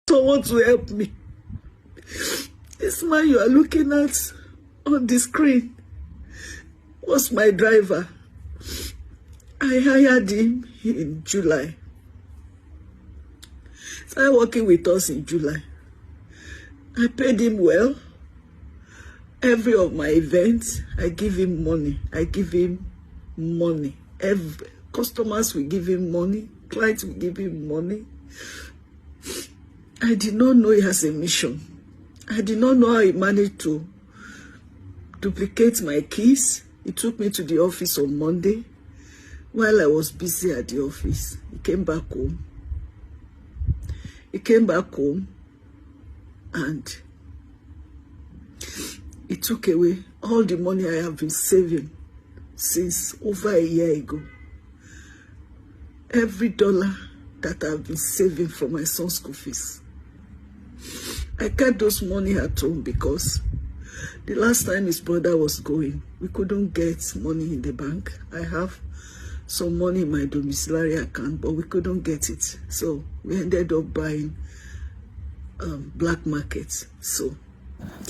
Someone to help me. This man you are looking at on the screen was my driver. I hired him in July. Started working with us in July. I paid him well. Every of my events, I give him money. Every customers will give him money. Clients will give him money. I did not know he has a mission. I did not know how he managed to duplicate my keys. He took me to the office on Monday. While I was busy at the office, he came back home. And he took away all the money I have been saving since over a year ago. Every dollar that I've been saving for my son's school fees. I kept those money at home because the last time his brother was going, we couldn't get money in the bank. I have some money in my domiciliary account, but we couldn't get it. So we ended up buying black market. So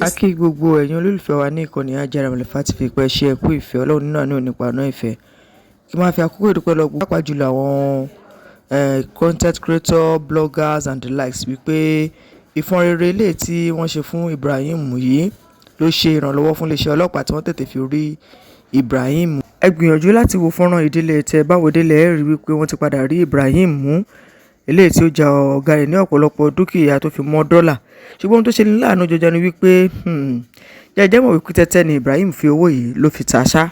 Aki gbogbo ẹ̀yin olólùfẹ́ wa ní ìkànnì Ajáramọ̀lẹ́fà ti fi pẹ́ ṣe ẹ̀kú ìfẹ́ Ọlọ́run nínú àánú nípa ọ̀nà ìfẹ́ kí máa fi àkókò ìdúpẹ́ lọ gbọ́ pàápàá jùlọ àwọn content creator bloggers and the likes wípé ìfọn rere ilé tí wọ́n ṣe fún Ibrahim yìí ló ṣe ìrànlọ́wọ́ fún iléeṣẹ́ ọlọ́pàá tí wọ́n tètè fi rí Ibrahim. Ẹ gbìyànjú láti wo fọ́nrán ìdílé tẹ báwo délé ẹ rí wípé wọ́n ti padà rí Ibrahim mú eléyìí tí ó ja ọ̀gá rẹ̀ ní ọ̀pọ̀lọpọ̀ dúkìá tó fi mọ́ dọ́là ṣùgbọ́n tó ṣe ní láàánú jọjọ ni wípé jẹ́jẹ́ mọ̀ wípé tẹ́tẹ́ ni Ibrahim fi owó yìí ló fi ta ṣá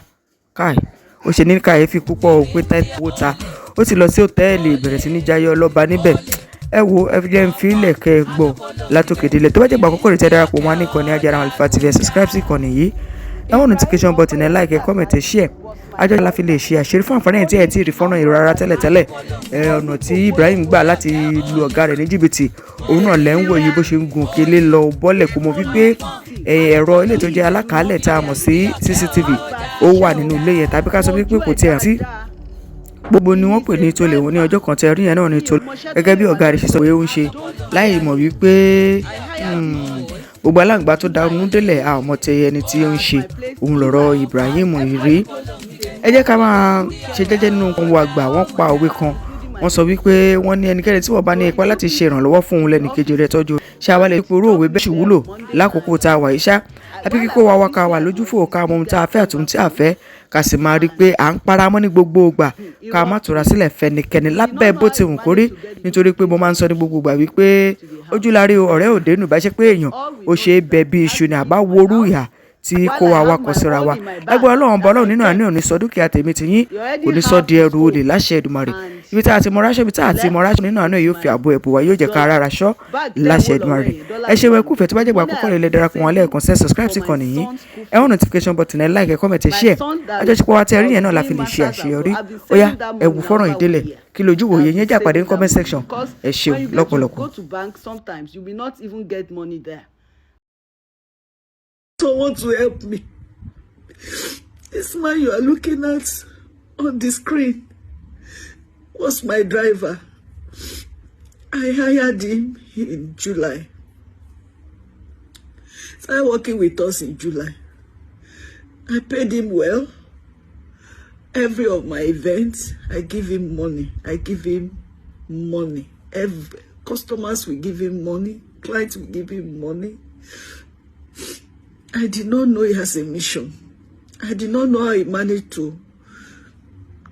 káì ó ṣe ní kàyéfì púpọ̀ pé tẹ́tẹ́ owó ta ó ti lọ sí òtẹ́ẹ̀lì bẹ̀rẹ̀ sí ní jayé Ọlọ́ba níbẹ̀ ẹ wo ẹfíjẹ́ ń fi ilẹ̀ kẹ́ gbọ́ látòkè délẹ̀ tó bá jẹ́ ìgbà àkọ́kọ́ rẹ̀ tẹ́ darapọ̀ mọ́ níkànnì Ajáramọ̀lẹ́fà TV subscribe sí ìkànnì yìí ẹ̀wọ̀n notification button ẹ̀ like ẹ̀ comment ẹ̀ share ajọ́ la fi lè ṣe àṣírí fún àǹfààní ẹ̀ tí ẹ̀ ti rí fọ́nrán ìrọ̀ ara tẹ́lẹ̀tẹ́lẹ̀ ọ̀nà tí Ibrahim gbà láti lu ọ̀gá rẹ̀ ní jìbìtì òun náà lẹ́ ń wò yìí bó ṣe ń gun òkèlè lọ bọ́lẹ̀ kó mọ̀ wípé ẹ̀rọ ilé tó jẹ́ alákàálẹ̀ tá a mọ̀ sí CCTV ó wà nínú ilé yẹn tàbí ká sọ wípé kò tiẹ̀ sí gbogbo ni wọ́n pè ní tolè wọn ní ọjọ́ kan tẹ́ rí yẹn náà ní tolè gẹ́gẹ́ bí ọ̀gá rẹ̀ ṣe sọ pé ó ń ṣe láì mọ̀ wípé gbogbo aláǹgbá tó darun délẹ̀ a ò mọ̀ tẹ ẹni tí ó ń ṣe òun lọ̀rọ̀ Ibrahim yìí rí. Ẹ jẹ́ ká máa ṣe jẹ́jẹ́ nínú ohun àgbà wọ́n pa òwe kan wọ́n sọ wípé wọ́n ní ẹnikẹ́ni tí wọ́n bá ní ipá láti ṣe ìrànlọ́wọ́ fún òun lẹ́nìkejì rẹ̀ tọ́jú ṣé àwa lè porú òwe bẹ́ẹ̀ ṣùwúlò lákòókò tá a wà yìí ṣá àbí kíkó wa wá ká wà lójúfò ká mọ ohun tá a fẹ́ àtúntò tí a fẹ́ ká sì máa rí i pé à ń paramọ́ ní gbogbo ìgbà ká má tura sílẹ̀ fẹnikẹ́ni lábẹ́ bó ti wù kó rí nítorí pé mo máa ń sọ ní gbogbo ìgbà wípé ojúlárí ọ̀rẹ́ òde nù bá ṣe pé èèyàn ó ṣe é bẹ bí iṣu ni àbá worú ìhà tí kó wa wá kọ síra wa ẹgbẹ́ Ọlọ́run bọ́ Ọlọ́run nínú àánú ò ní sọ dúkìá tèmi ti yín kò ní sọ di ẹrù olè láṣẹ Èdùmàrè ibi tá a ti mọ ráṣọ ibi tá a ti mọ ráṣọ nínú àánú yóò fi àbò ẹ̀bùn wa yóò jẹ́ ká rárá ṣọ́ láṣẹ Èdùmàrè ẹ ṣe wẹ́kú fẹ́ tó bá jẹ́ gbà àkọ́kọ́ lè darapọ̀ wọn lẹ́ẹ̀kan sẹ́ subscribe sí kan nìyí ẹ wọ́n notification button ẹ like ẹ comment ẹ share àjọṣepọ̀ wa tẹ́ rí yẹn náà la fi lè ṣe àṣeyọrí ó yá ẹ wù fọ́nrán ìdílẹ̀ kí lójú wòye yẹn jà pàdé ní comment section ẹ ṣeun lọ́pọ̀lọpọ̀. Someone to help me. This man you are looking at on the screen was my driver. I hired him in July. Started working with us in July. I paid him well. Every of my events, I give him money. Every customers will give him money. Clients will give him money. I did not know he has a mission. I did not know how he managed to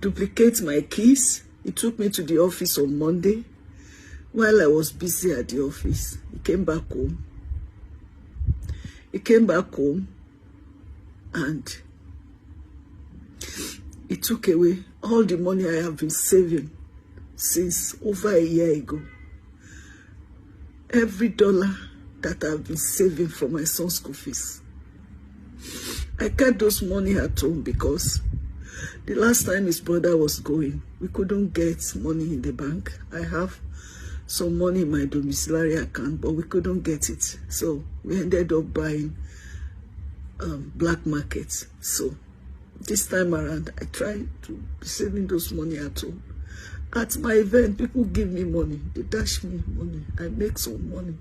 duplicate my keys. He took me to the office on Monday. While I was busy at the office, he came back home. And he took away all the money I have been saving since over a year ago. Every dollar that I've been saving for my son's school fees. I kept those money at home because the last time his brother was going, we couldn't get money in the bank. I have some money in my domiciliary account, but we couldn't get it. So we ended up buying black market. So this time around, I tried to be saving those money at home. At my event, people give me money. They dash me money. I make some money.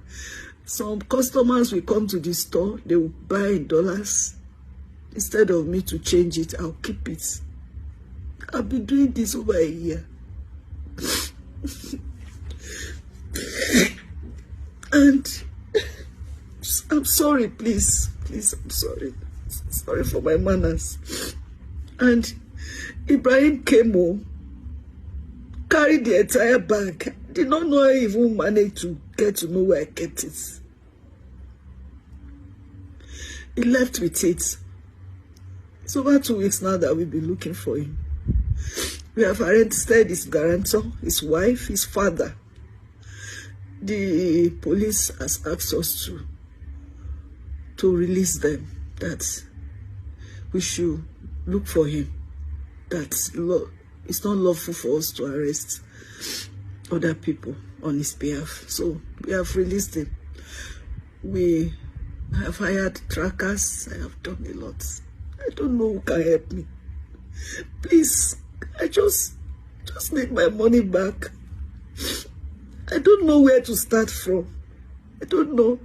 Some customers will come to the store. They will buy in dollars. Instead of me to change it, I'll keep it. I've been doing this over a year. And I'm sorry, please. Please, I'm sorry. Sorry for my manners. And Ibrahim came home, carried the entire bag. Did not know I even managed to get to know where I kept it. He left with it. It's over 2 weeks now that we've been looking for him. We have arrested his guarantor, his wife, his father. The police has asked us to release them, that we should look for him, that it's not lawful for us to arrest other people on his behalf. So we have released him. We have hired trackers. I have done a lot. I don't know who can help me. Please, I just need my money back. I don't know where to start from. I don't know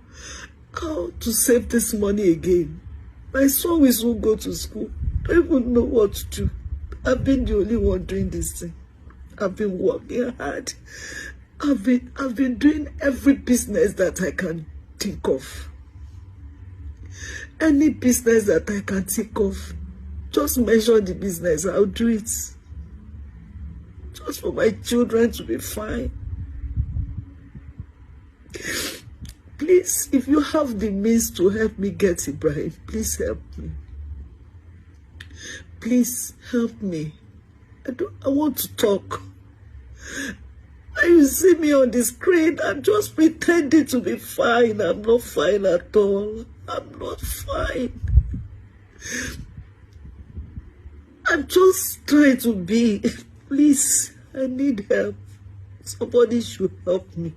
how to save this money again. My son will soon go to school. I don't even know what to do. I've been the only one doing this thing. I've been working hard. I've been doing every business that I can think of. Any business that I can think of. Just mention the business, I'll do it. Just for my children to be fine. Please, if you have the means to help me get Ibrahim, please help me. Please help me. I want to talk. When you see me on the screen, I'm just pretending to be fine. I'm not fine at all. I'm not fine. I'm just trying to be. Please, I need help. Somebody should help me.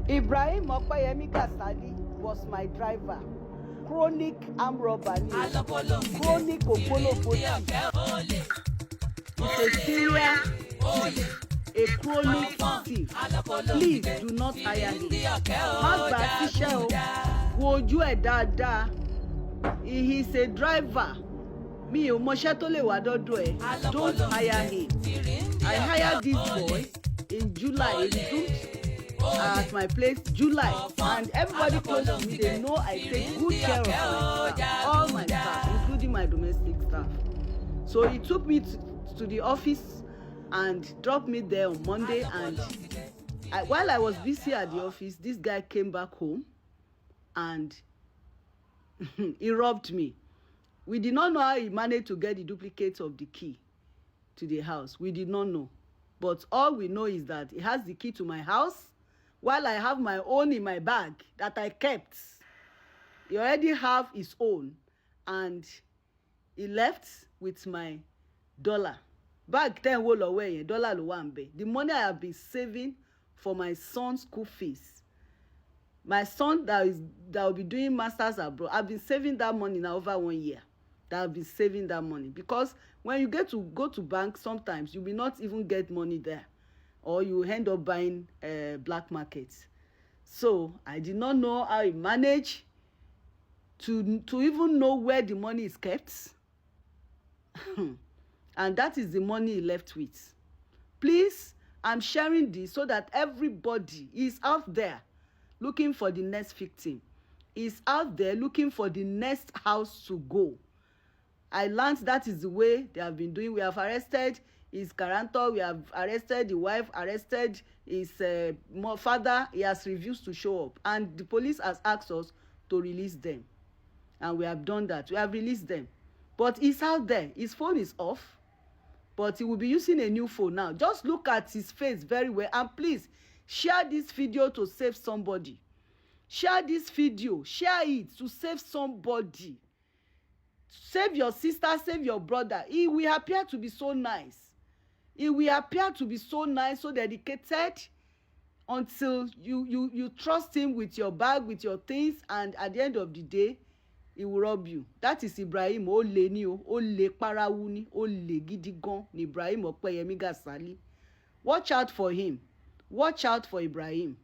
Ibrahim was my driver. Chronic arm robber. Chronic opolopoti. It's a serial thief. A chronic thief. Please do not hire him. Magba tíṣẹ́ o. Wojú ẹ̀ dáadáa. He is a driver. Mi ò mọṣẹ́ tó lè wá dọ́dọ̀ ẹ̀. Don't hire him. I hired this boy in July. At my place, July, and everybody close to me, they know I take good care of my staff, all my staff, including my domestic staff. So he took me to the office and dropped me there on Monday, and while I was busy at the office, this guy came back home and he robbed me. We did not know how he managed to get the duplicate of the key to the house. We did not know. But all we know is that he has the key to my house, while I have my own in my bag that I kept. He already have his own, and he left with my dollar. Bag 10 wo lọ́wọ́ yẹn, dollar ló wà ńbẹ̀. The money I have been saving for my son's school fees. My son that will be doing masters abroad. I've been saving that money now over 1 year. That I've been saving that money, because when you go to bank, sometimes you will not even get money there, or you end up buying black markets. So I did not know how he managed to even know where the money is kept. And that is the money he left with. Please, I'm sharing this so that everybody is out there looking for the next victim, is out there looking for the next house to go. I learned that is the way they have been doing. We have arrested his guarantor, we have arrested the wife, arrested his father. He has refused to show up, and the police has asked us to release them, and we have done that. We have released them, but he's out there. His phone is off, but he will be using a new phone now. Just look at his face very well, and please share this video to save somebody. Share this video, share it to save somebody. Save your sister, save your brother. He will appear to be so nice. He will appear to be so nice, so dedicated, until you trust him with your bag, with your things, and at the end of the day, he will rob you. That is Ibrahim. Ó lè ní o, ó lè parawu ní, ó lè gidi gan ni Ibrahim Opeyemi Gasali. Watch out for him. Watch out for Ibrahim.